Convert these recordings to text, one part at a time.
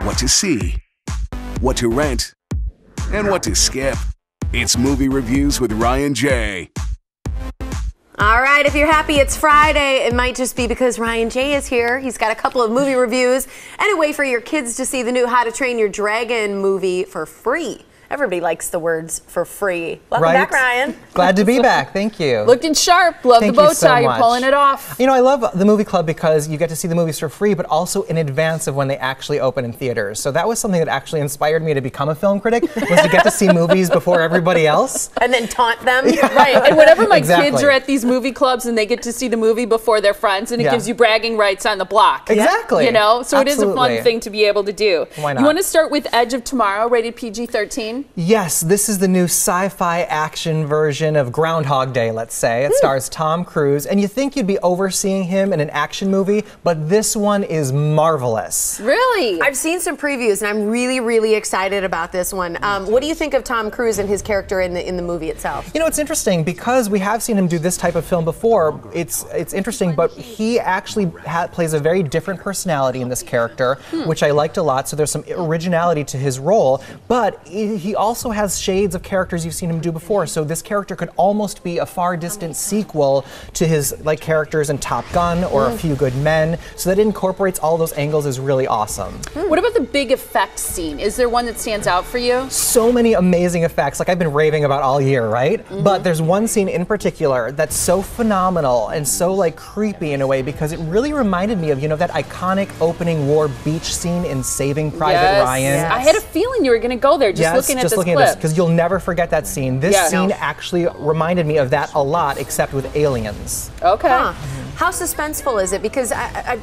what to see, what to rent, and what to skip. It's Movie Reviews with Ryan J. All right, if you're happy it's Friday, it might just be because Ryan J is here. He's got a couple of movie reviews and a way for your kids to see the new How to Train Your Dragon movie for free. Everybody likes the words for free. Welcome back, Ryan. Glad to be back. Thank you. Looking sharp. Love the bow tie. You're pulling it off. You know, I love the movie club because you get to see the movies for free, but also in advance of when they actually open in theaters. So that was something that actually inspired me to become a film critic, was to get to see movies before everybody else. And then taunt them. Yeah. Right. And whenever my kids are at these movie clubs and they get to see the movie before their friends, and it gives you bragging rights on the block. Exactly. You know? So Absolutely. It is a fun thing to be able to do. Why not? You want to start with Edge of Tomorrow, rated PG-13? Yes, this is the new sci-fi action version of Groundhog Day, let's say. It stars Tom Cruise, and you think you'd be overseeing him in an action movie, but this one is marvelous. Really? I've seen some previews, and I'm really, really excited about this one. What do you think of Tom Cruise and his character in the movie itself? You know, it's interesting because we have seen him do this type of film before. It's interesting, but he actually plays a very different personality in this character, which I liked a lot. So there's some originality to his role, but he also has shades of characters you've seen him do before. So this character could almost be a far distant sequel to his characters in Top Gun or A Few Good Men. So that it incorporates all those angles is really awesome. What about the big effects scene? Is there one that stands out for you? So many amazing effects, like I've been raving about all year, right? But there's one scene in particular that's so phenomenal and so creepy in a way, because it really reminded me of, you know, that iconic opening war beach scene in Saving Private Ryan. Yes. I had a feeling you were going to go there just looking at this clip. Because you'll never forget that scene. This scene actually reminded me of that a lot, except with aliens. Okay. How suspenseful is it? Because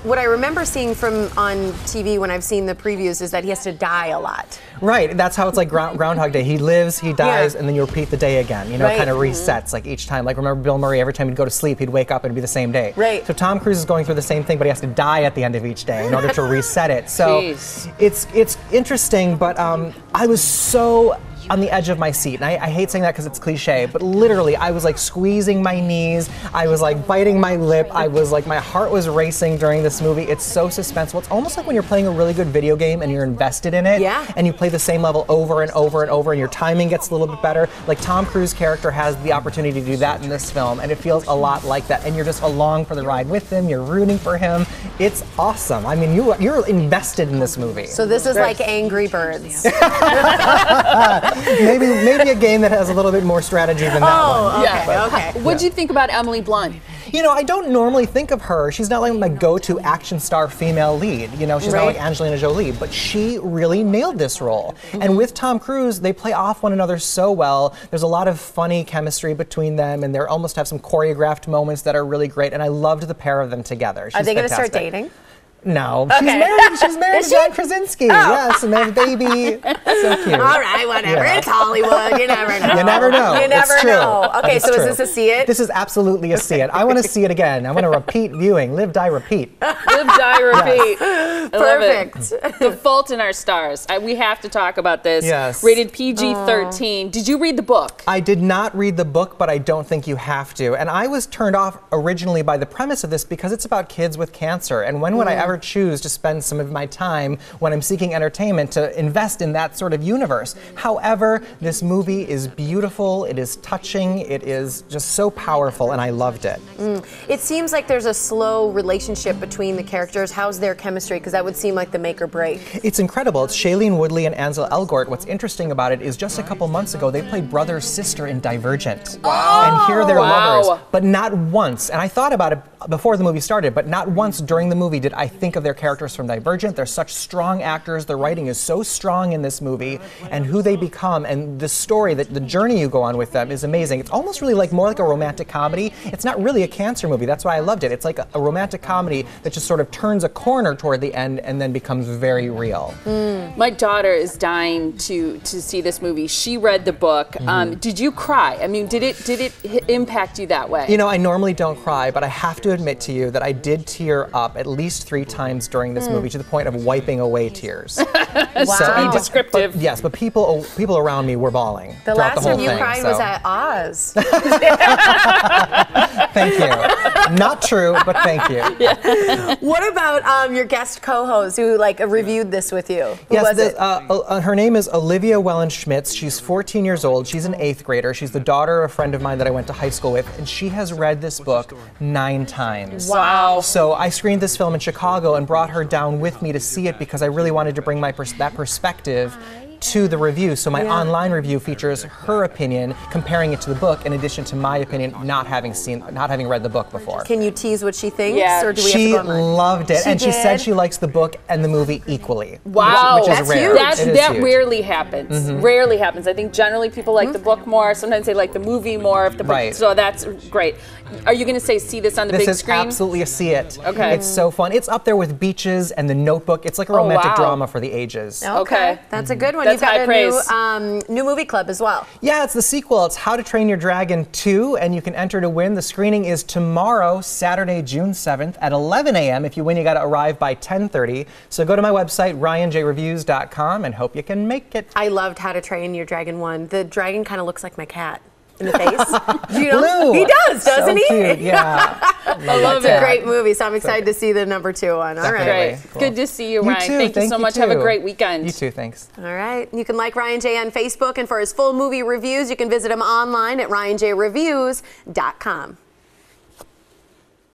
what I remember seeing from on TV when I've seen the previews is that he has to die a lot. Right, that's how it's like Groundhog Day. He lives, he dies, and then you repeat the day again. You know, it kind of resets each time. Like, remember Bill Murray, every time he'd go to sleep, he'd wake up and it'd be the same day. Right. So Tom Cruise is going through the same thing, but he has to die at the end of each day in order to reset it. So it's interesting, but I was so on the edge of my seat. And I hate saying that because it's cliche, but literally I was squeezing my knees, I was biting my lip, I was my heart was racing during this movie. It's so suspenseful. It's almost like when you're playing a really good video game and you're invested in it, and you play the same level over and over and over, and your timing gets a little bit better. Tom Cruise's character has the opportunity to do that in this film, and it feels a lot like that. And you're just along for the ride with him, you're rooting for him. It's awesome. I mean, you're invested in this movie. So this is like Angry Birds. Maybe a game that has a little bit more strategy than that one. Okay. What'd you think about Emily Blunt? You know, I don't normally think of her. She's not like my go-to action star female lead. You know, she's not like Angelina Jolie, but she really nailed this role. And with Tom Cruise, they play off one another so well. There's a lot of funny chemistry between them, and they almost have some choreographed moments that are really great. And I loved the pair of them together. Are they going to start dating? No, she's married to John Krasinski. Yes, and they have a baby. So cute. All right, whatever. It's Hollywood. You never know. You never know. You never know. Okay, It's so true. is this a see it? This is absolutely a see it. I want to see it again. I want to repeat viewing. Live, die, repeat. Live, die, repeat. Perfect. The Fault in Our Stars. We have to talk about this. Yes. Rated PG-13. Did you read the book? I did not read the book, but I don't think you have to. And I was turned off originally by the premise of this because it's about kids with cancer. And when would I ever choose to spend some of my time when I'm seeking entertainment to invest in that sort of universe? However, this movie is beautiful, it is touching, it is just so powerful, and I loved it. It seems like there's a slow relationship between the characters. How's their chemistry? Because that would seem like the make or break. It's incredible. It's Shailene Woodley and Ansel Elgort. What's interesting about it is just a couple months ago, they played brother-sister in Divergent. And here they're lovers, but not once. And I thought about it before the movie started, but not once during the movie did I think of their characters from Divergent. They're such strong actors. The writing is so strong in this movie, and who they become, and the story, the journey you go on with them is amazing. It's almost really more like a romantic comedy. It's not really a cancer movie. That's why I loved it. It's like a romantic comedy that just sort of turns a corner toward the end and then becomes very real. My daughter is dying to see this movie. She read the book. Did you cry? I mean, did it impact you that way? You know, I normally don't cry, but I have to to admit to you that I did tear up at least 3 times during this movie, to the point of wiping away tears. Wow. So be descriptive. Yes, but people around me were bawling. The throughout last the whole time you thing, cried was at Oz. Thank you. Not true, but thank you. What about your guest co-host who reviewed this with you? Who Yes, was it? her name is Olivia Wellen-Schmitz. She's 14 years old. She's an 8th grader. She's the daughter of a friend of mine that I went to high school with, and she has read this book 9 times. Wow. So I screened this film in Chicago and brought her down with me to see it because I really wanted to bring that perspective to the review. So my online review features her opinion, comparing it to the book, in addition to my opinion, not having read the book before. Can you tease what she thinks? Yeah. Or do we She have to go online? loved it, and she did? said she likes the book and the movie equally. Wow, which is That's rare. huge. It is That huge. rarely happens. Rarely happens. I think generally people like the book more. Sometimes they like the movie more. If the book, Right. So that's great. Are you going to say see this on the This big is screen? absolutely a see it. Okay. It's so fun. It's up there with Beaches and The Notebook. It's like a romantic wow. drama for the ages. Okay. That's a good one. That's You've got high a praise. new movie club as well. Yeah, it's the sequel. It's How to Train Your Dragon 2, and you can enter to win. The screening is tomorrow, Saturday, June 7th at 11 a.m. If you win, you got to arrive by 10:30. So go to my website, ryanjreviews.com, and hope you can make it. I loved How to Train Your Dragon 1. The dragon kind of looks like my cat in the face. Do you know? Blue. He does, doesn't So he? cute. Yeah. I love It's a it. great movie, so I'm excited to see the number 2 one. All right. Definitely. Great. Cool. Good to see you, You Ryan. too. Thank you so much. too. Have a great weekend. You too, thanks. All right. You can like Ryan J on Facebook, and for his full movie reviews, you can visit him online at ryanjreviews.com.